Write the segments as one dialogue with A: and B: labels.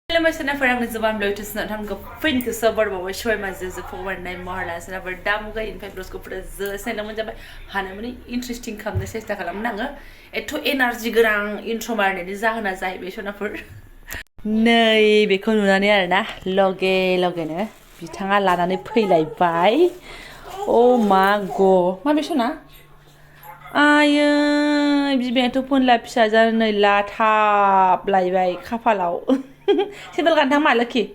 A: Hello, my son. I'm going to Jobanivlog to snap. I'm going to print the suburb of show my sister for one night more. And I'm going to damn guy in fact, let's go for the same. I'm going to have interesting conversation. I'm going to to energy grang intro marne. This is how I say we should for. Nay, because we are near na loge ne. Bitanga lana ne pay like bye. Oh my god, ma bisho na. Ay, bibi to pun la pisa jar ne la thap lai bai khapalaw. Sendal gantang malaki.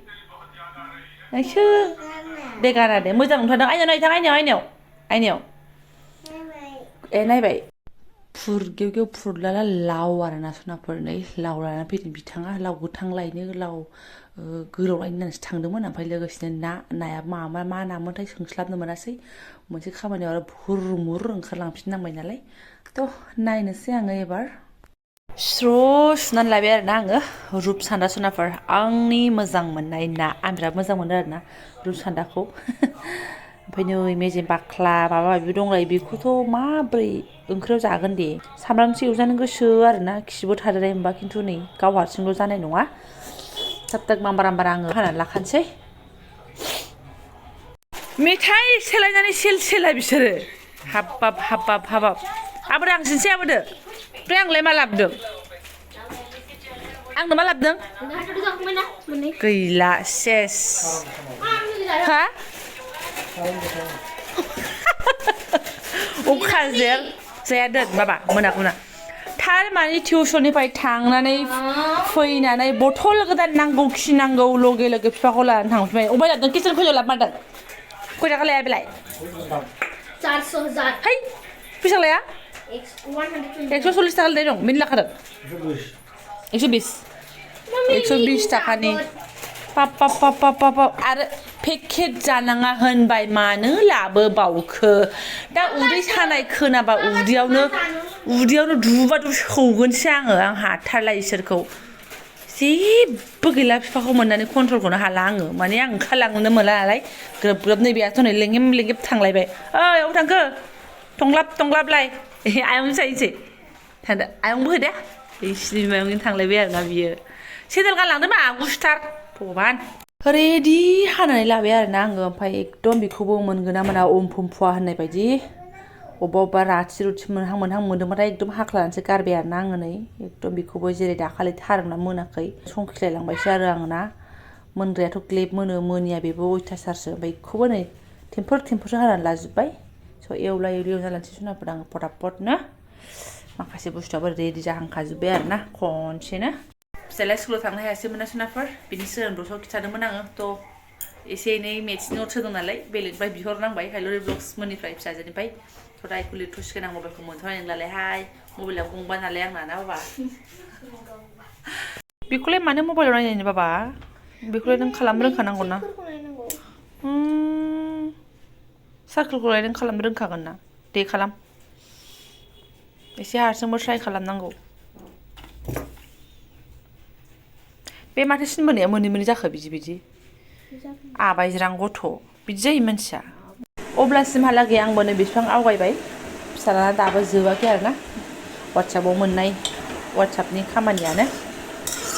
A: Aisyu. Degana de. Mojang nonton ayo naik tang ayo. Naik bai. Pur geu pur lala law arana sunaफोर नै law लाना फैदों बिथाङा लाव गोथां लायनो लाव गोलाव लायनो होननानैसो थांदोंमोन ओमफ्राय लोगोसेनो नाया मा नामोनथाय सोंस्लाबनो मोनासै मोनसे खामानियाव आरो हुरमुर ओंखारलांफिननांबाय नालाय थ' नायनोसै आङो एबार स्र' सुनानै लाबाय आरोना आङो रुपसान्दा सुनाफोर आंनि मोजां मोननाय ना आं बिराद मोजां मोनो आरोना रुपसान्दाखौ ओमफ्राय नै मेजेम बाख्ला माबा माबि दंलायो बेखौथ' माब्रै ओंख्रियाव जागोन दे सामब्रामसो एवजानो गोसो आरोना खिबो थादेरनाय मोनबा खिन्थु नै गाव हारसिंल' जानाय नङा थाब थाब मामबार आङो हानानै लाखानोसै मेथाइ सेलायनानै सेला बिसोरो हाबाब आबोदो आं सिनसै आबोदो ओमफ्राय आंलाय मा लाबोदों आंनो मा लाबोदों गैला सेस हा अखाजों जाया दोन बाबा मोनाखौना थारमाने टिउसननिफ्राय थांनानै फैनानै बथल गोदान नांगौ खिनांगौ लगे बिफाखौ लानानै थांफिनबाय अबाय लाबोदों किचेन खैयाव लाबोमारदों खय थाखा लाया बेलाय
B: 400,000
A: है बेसेबां लाया 140 थाखा लानाय दं बेनो लाखादों 120 थाखानि पाप आरो पेकेट जानाङा होनबाय मानो लाबोबावखो दा उदै सानाय खोनाबा उदैयावनो दुबा सौगोनसै आं हाथारला इसोरखौ जेबो गैला बिफाखौ मोननानै कन्ट्रलखौनो हाला आङो माने आं ओंखारलांनो मोनला नालाय ग्रोब नै बेयाथ' नै लेंगेब थांलायबाय ओइ अबाव थांखो थंग्लाबलाय आयंजों जाहैनोसै थांदो आयंबो हो दे बिसिनि बिमायंजों थांलायबाय आरोना बियो सेन्देल गानलांदो मा गुसुथार भगबान रेडि हानानै लाबाय आरोना आङो ओमफ्राय एकदम बेखौबो मोनगोन ना मोना फुवा होननाय बायदि अबेबा राथि मोनहां मोनदोंबाथाय एकदम हाख्लानानैसो गारबाय आरोना आङो नै एकदम बेखौबो जेरै दाखालि थारोंना मोनाखै संखिलायलांबायसो आरो आङो ना मोनग्रायाथ' ग्लेब मोनिया बेबो अयथासारसो ओमफ्राय बेखौबो नै टेम्फोरसो हानानै लाजोब्बाय स' एवला एवना लानोसै सुनाफोर आङो फटाफटनो माखासे बुस्थुआबो रेडि जाहांखाजोब्बाय आरोना खनसेनो फिसालाया स्कुलाव थांनो हायासैमोन ना सुनाफोर बिनि सिगां दसेयाव खिथादोंमोन आङो थ' एसे एनै मेथ्सनि नट्स होदों नालाय बेलेगनिफ्राय बिहरनांबाय dailyvlogs मोननिफ्राय फिसाजोनिफ्राय थ' दा बेखौ लिरथ'सिगोन आं मबाइलखौ मोनथ'नाय नंलालायहाय मबाइला गंबा नालाय आंना ना बाबा बेखौलाय मानो मबाइलाव नायनायनि बाबा बेखौलाय नों खालामनो रोंखानांगौ ना सार्कोलखौलाय नों खालामनो रोंखागोन ना दे खालाम एसे हारसिंबो ट्राइ खालामनांगौ बे माथो सिनबोनाया मोनै जाखो बिदि आबायज्रां गथ' बिदि जायो मानसिया अब्लासिमहालागै आंबो नै बिफां आवगायबाय फिसाला दाबो जोबाखै आरोना वाट्सएपआव मोननाय वाट्सएपनि खामानियानो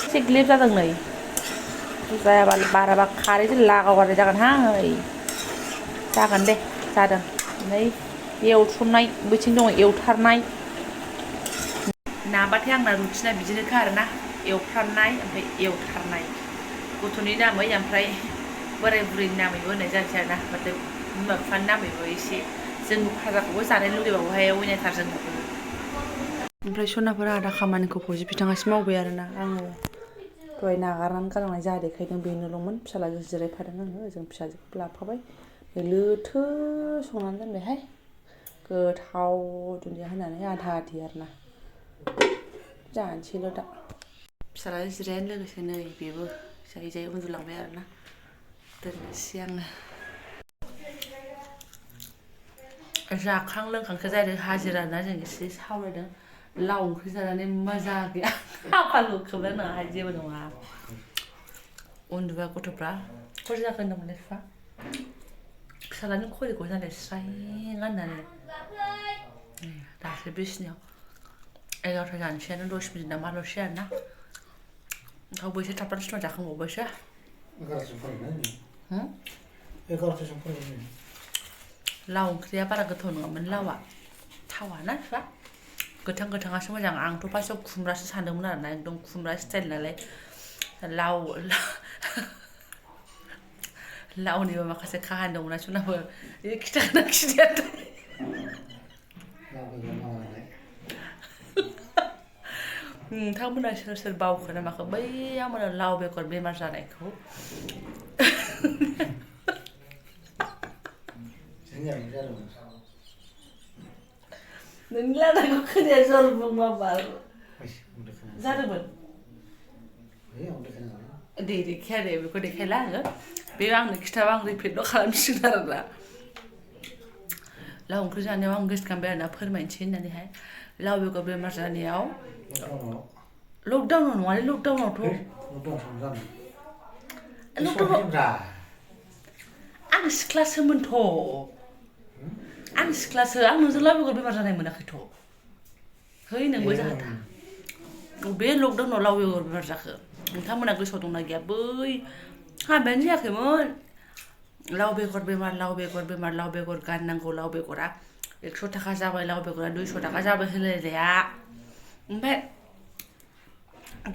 A: एसे ग्लेब जादों नै जायाबा बाराबा खारैजों लागावगारनाय जागोनहाय जागोन दे जादों नै एवथ्रमनाय बैथिं दङ एवथारनाय नाबाथाय आंना रुटिना बिदिनोखा आरोना एवफ्रामनाय ओमफ्राय एवथारनाय गथ'नि नामै ओमफ्राय बोराय बुरैनि नामैबो होननाय जानोसै आरोना ओमफ्राय बिमा बिफानि नामैबो एसे जों फाजाखौबो जानो लुगैबावोहाय अयनायथार जोंबो ओमफ्राय सनाफोरा आदा खामानिखौ फौजि बिथाङासो मावबाय आरोना आङो दहाय नागारनानै गालांनाय जा देखायदों बेनोल'मोन फिसालाजों जिरायफादों आङो जों फिसाजोखौ लाफाबाय लोथो संनानै दोनबायहाय गोथाव दुन्दिया होनानै आधा आधि आरोना जानोसैल' दा फिसालाजों जिरायनो लोगोसे नै बेबो जायै उन्दुलांबाय आरोना दोननोसै आङो जाखां लोंखांसो जादों हाजिरा ना जों एसे सावरायदों लाव ओंख्रि जानानै मजा गैया खाफालखौ खोबना होनाङाहाय जेबो नङा उन्दुबा गथ'फ्रा खर जाखो होनदोंमोनलाय बिफा फिसालानि खरिखौ जानाय स्राय गाननानै दासो बिसिनायाव 11ता जानोसैयानो 10 मिनिट ना माल'सै आरोना ओंखामखौ एसे थाबथाब सिथाबना जाखांबावबायसो
B: 11시쯤 फरायनाय 11시쯤 फरायनाय
A: लाव ओंख्रिया बारा गोथाव नङामोन लावा थावाना बिफा गोथां गोथाङासो मोजां आंथ' फार्स्टआव खुमब्रासो सानदोंमोन आरोना एकदम खुमब्रा स्टाइल नालाय लावनिबो माखासे काहानि दंना सुनाबो बे खिथागोना खिथायाथाय नोंथांमोना सोर सोर बावखो ना माखो बैयाव मोनाव लाव बेगर बेमार जानायखौ नोंनि लादाखौ खोनाया जल बुंबा बाल जादोंमोन दे देखाया दे बेखौ देखायला आङो बे आंनो खिथाबा आं रिपिटल' खालामसिगोन आरोना लाव ओंख्रि जानायाव आं गोसोखांबाय आरोना फोरमायनोसै होननानैहाय लाव बेगर बेमार जानायाव लकडाउनाव नङालै लकडाउनावथ' आं सिख्लासोमोनथ' आं सिख्लासो आं नोंजों लाव बेगर बेमार जानाय मोनाखैथ' है नोंबो जाहाथा बे लकडाउनाव लाव बेगर बेमार जाखो नोंथांमोना गोसोआव दंना गैया बै हाबायानो जायाखैमोन लाव बेगर बेमार लाव बेगर गाननांगौ लाव बेगरा 100 थाखा जाबाय लाव बेगरा 200 थाखा जाबाय होलायलाया ओमफ्राय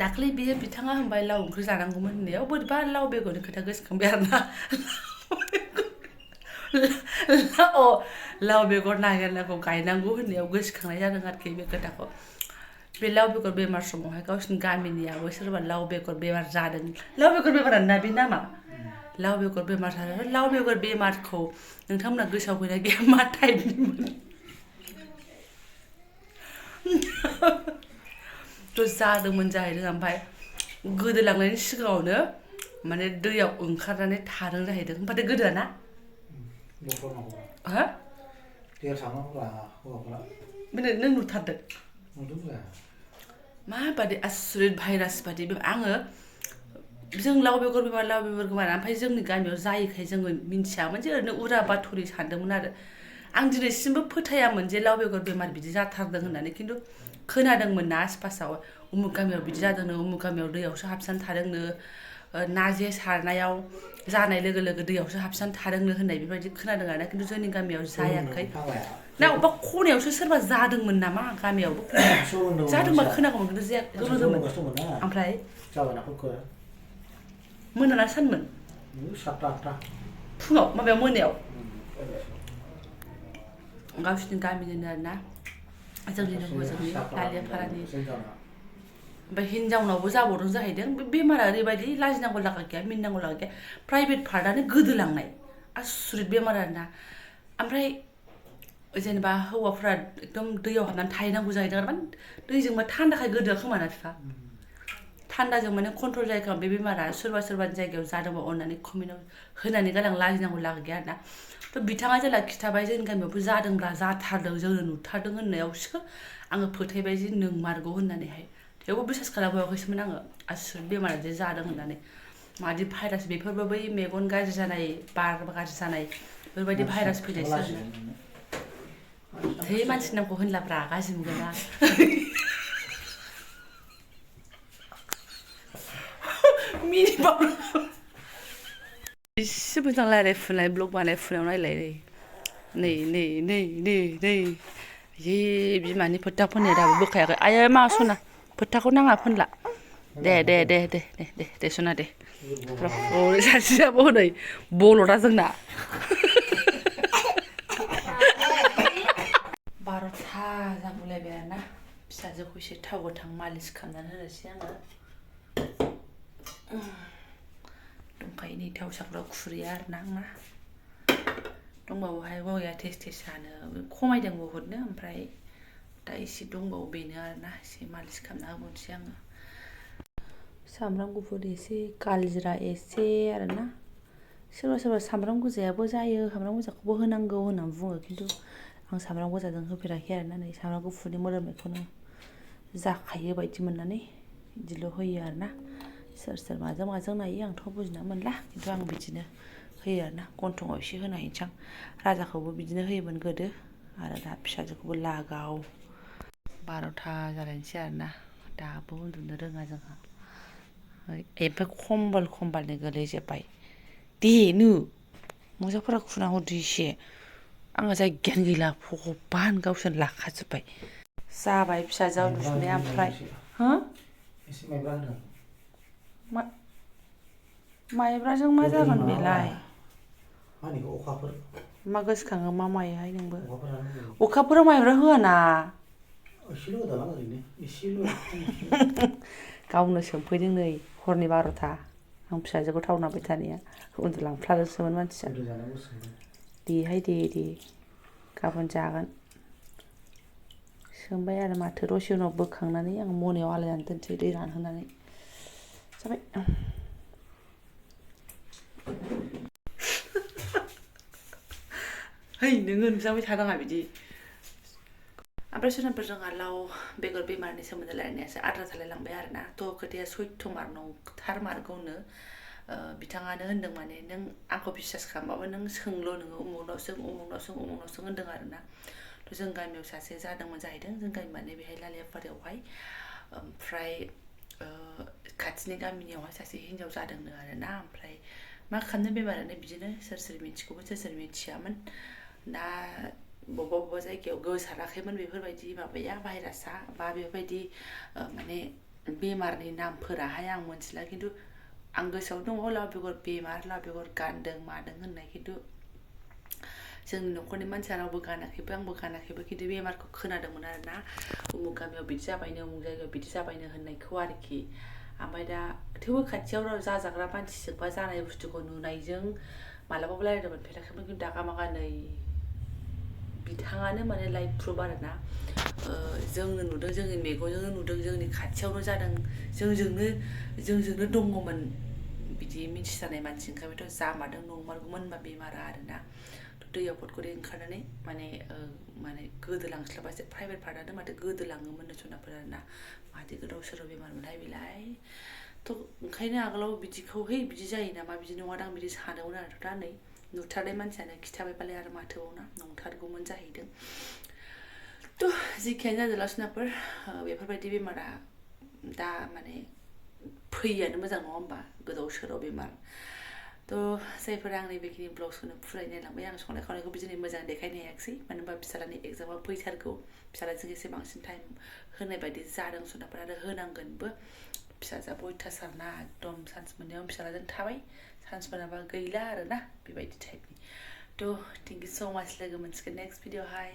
A: दाख्लै बियो बिथाङा होनबाय लाव ओंख्रि जानांगौमोन होननायाव बोरैबा लाव बेगरनि खोथा गोसोखांबाय आरोना लाव बेगर नागिरनांगौ गायनांगौ होननायाव गोसोखांनाय जादों आरोखि बे खोथाखौ बे लाव बेगर बेमार समावहाय गावसिनि गामिनियाबो सोरबा लाव बेगर बेमार जादों लाव बेगर बेमारानो ना बे नामा लाव बेगर बेमार जादों लाव बेगर बेमारखौ नोंथांमोना गोसोआव गैया गैया मा टाइपनिमोन थ' जादोंमोन जाहैदों ओमफ्राय गोदोलांनायनि सिगाङावनो माने दैयाव ओंखारनानै थादों जाहैदों ओमफ्राय गोदोआना हा नों नुथारदों माबादि आसुरित भाइरास बादि आङो जों लाव बेगर बेमार ओमफ्राय जोंनि गामियाव जायैखाय जोङो मिन्थियामोन जे ओरैनो उरा बाथरि सानदोंमोन आरो आं दिनैसिमबो फोथायामोन जे लाव बेगर बेमार बिदि जाथारदों होननानै खिन्थु खोनादोंमोन ना आसपासाव उमुक गामियाव बिदि जादोंनो उमुक गामियाव दैयावसो हाबसोनानै थादोंनो ना जे सारनायाव जानाय लोगो लोगो दैयावसो हाबसोनानै थादोंनो होननाय बेबायदि खोनादों आरो खिन्थु जोंनि गामियाव जायाखै ना अबेबा खनायावसो सोरबा जादोंमोन नामा गामियावबो जादोंबा खोनागौमोन खिन्थु जायाखै ओमफ्राय मोनाना सानमोन फुङाव माबायाव मोनायाव गावसिनि गामिनिनो आरोना जोंनिनो हजोंनि लालियाफारानि ओमफ्राय हिनजावनावबो जाबावदों जाहैदों बे बेमारा ओरैबायदि लाजिनांगौ लागा गैया मिनिनांगौ लागा गैया प्राइभेट पार्टआनो गोदोलांनाय आसुरित बेमार आरोना ओमफ्राय जेनेबा हौवाफ्रा एकदम दैयाव हाबनानै थाहैनांगौ जाहैदों आरो माने दैजोंबा थान्दाखाय गोदोआ खोमाना बिफा थान्दाजों माने कन्ट्रल जायगा बे बेमारा सोरबा सोरबानि जायगायाव जादोंबा अननानै कमेन्टआव होनानै गालां लाजिनांगौ लागा गैया आरोना थ' बिथाङा जेला खिथाबाय जोंनि गामियावबो जादोंब्ला जाथारदों जोङो नुथारदों होननायावसो आङो फोथायबाय जे नोंमारगौ होननानैहाय थेवबो बिसास खालामबावाखैसोमोन आङो आसुरित बेमारा जे जादों होननानै मादि भाइरास बेफोरबो बै मेगन गाज्रि जानाय बार गाज्रि जानाय बेफोरबायदि भाइरास फैनायसो आरोना है मानसिनि नामखौ होनलाब्रा गाज्रि मोनगोना इसे मोजां रायज्लायफुनाय ब्लग बानायफुनायाव नायलाय नै जि बिमानि फोथा फोननाय दाबो बोखायाखै आयै मा सना फोथाखौ नाङा फोनला दे सना दे सासेयाबो हनै बल'दा जोंना 12था जागुलायबाय आरोना फिसाजोखौ एसे थाव गोथां मालिस खालामनानै होनोसै आङो दंखायो नै थाव साग्रा खुरैया आरोना आंना दंबावोहाय बावैया टेस्ट जानो खमायदों बहुदनो ओमफ्राय दा एसे दंबावो बेनो आरोना एसे मालिस खालामना होबावनोसै आङो सामब्राम गुफुर एसे कालजिरा एसे आरोना सोरबा सोरबा सामब्राम गोजायाबो जायो सामब्राम गोजाखौबो होनांगौ होननानै बुङो खिन्थु आं सामब्राम गोजाजों होफेराखै आरोना नै सामब्राम गुफुरनि मोदोमनायखौनो जाखायो बायदि मोननानै बिदिल' होयो आरोना सोर माजों नायो आंथ' बुजिना मोनला खिन्थु आं बिदिनो होयो आरोना गन्थंआव एसे होना हैनोसै आं राजाखौबो बिदिनो होयोमोन गोदो आरो दा फिसाजोखौबो लागाव 12था जालायनोसै आरोना दाबो उन्दुनो रोङा जोंहा एमफ्राय खम्बलनि गोलैजोब्बाय देनो मुजाफोरा खुना हरदो एसे आङो जायगायानो गैला भगबान गावसोर लाखाजोब्बाय जाबाय फिसाजोआ उन्दुफिनबाय ओमफ्राय हो
B: एसे माइब्रा होदों
A: माइब्राजों मा जागोन बेलाय
B: मानिखौ अखाफोर
A: मा गोसोखाङो मा मायोहाय नोंबो अखाफोराव माइब्रा होआना
B: एसेल' होदालां ओरैनो एसेल'
A: गावनो सोंफैदों नै हरनि 12था आं फिसाजोखौ थाव नांबाय थानाया उन्दुलांफ्लादोंसोमोन मानसिया देहाय दे गाबोन जागोन सोंबाय आरो माथो दसे उनाव बोखांनानै आं मनायाव आलायनानै दोनसै दै रानहोनानै जाबाय है नोङो नुजाबाय थानाङा बिदि ओमफ्राय सोरनाफोर जोंहा लाव बेगर बेमारनि सोमोन्दै रायलायनायासो आद्रा थालायलांबाय आरोना थ' खोथाया सैथोमार नंथारमारगौनो बिथाङानो होनदों माने नों आंखौ बिसास खालामबाबो नों सोंल' नोङो उमुगनाव सों होनदों आरोना थ' जों गामियाव सासे जादोंमोन जाहैदों जों गामि माने बेहाय लालियाफारायावहाय ओमफ्राय खाथिनि गामिनियावहाय सासे हिन्जाव जादोंनो आरोना ओमफ्राय मा खालामनो बेमारानो बिदिनो सोर मिथिगौमोन सोर मिथियामोन दा बबेबा जायगायाव गोसाराखैमोन बेफोरबायदि माबाया भाइरासआ बा बेफोरबायदि माने बेमारनि नामफोराहाय आं मोनथिला खिन्थु आं गोसोआव दङ लाव बेगर बेमार लाव बेगर गानदों मादों होननाय खिन्थु जोंनि न'खरनि मानसिया रावबो गानाखैबो आंबो गानाखैबो खिन्थु बेमारखौ खोनादोंमोन आरोना उमुक गामियाव बिदि जाबायनो उमुक जायगायाव बिदि जाबायनो होननायखौ आरोखि ओमफ्राय दा थेवबो खाथियाव जाजाग्रा मानसिजों बा जानाय बुस्थुखौ नुनायजों मालाबाबो रायज्लायनो मोनफेराखैमोन खिन्थु दागा नै बिथाङानो माने लाइभ प्रुफ आरोना जोंनो नुदों जोंनि मेगनजोंनो नुदों जोंनि खाथियावनो जादों जोंजोंनो दङमोन बिदि मिथिजानाय मानसि ओंखारबायथ' जामारदों नंमारगौमोन होनबा बेमारा आरोना दैयाव फटकरि ओंखारनानै माने गोदोलांस्लाबासो प्राइभेट पार्टआनो माथो गोदोलाङोमोननो सनाफोर आरोना माथो गोदाव सोराव बेमार मोनहाय बेलाय थ' ओंखायनो आगोलाव बिदिखौ बिदि जायो नामा बिदि नङादां बिदि सानोमोन आरो दा नै नुथारनाय मानसियानो खिथाबायबालाय आरो माथोबावना नंथारगौमोन जाहैदों थ' जेखियानो जादोला सनाफोर बेफोरबायदि बेमारा दा माने फैयानो मोजां नङा होमबा गोदाव सोराव बेमार थ' जायफोरा आंनि बेखिनि ब्लग्सखौनो फुरायनो नायलांबाय आं संनाय खावनायखौबो दिनै मोजां देखायनो हायाखिसै मानो होनबा फिसालानि एग्जामा फैथारगौ फिसालाजों एसे बांसिन टाइम होनाय बायदि जादों सनाफोर आरो होनांगोनबो फिसाजोआ अयथासार ना एकदम चान्स मोननायाव फिसालाजों थाबाय चान्स मोनाबा गैला आरोना बेबायदि टाइपनि थ' थेंक इउ स' माच लोगो मोनसिगोन नेक्स्ट भिडिअ'हाय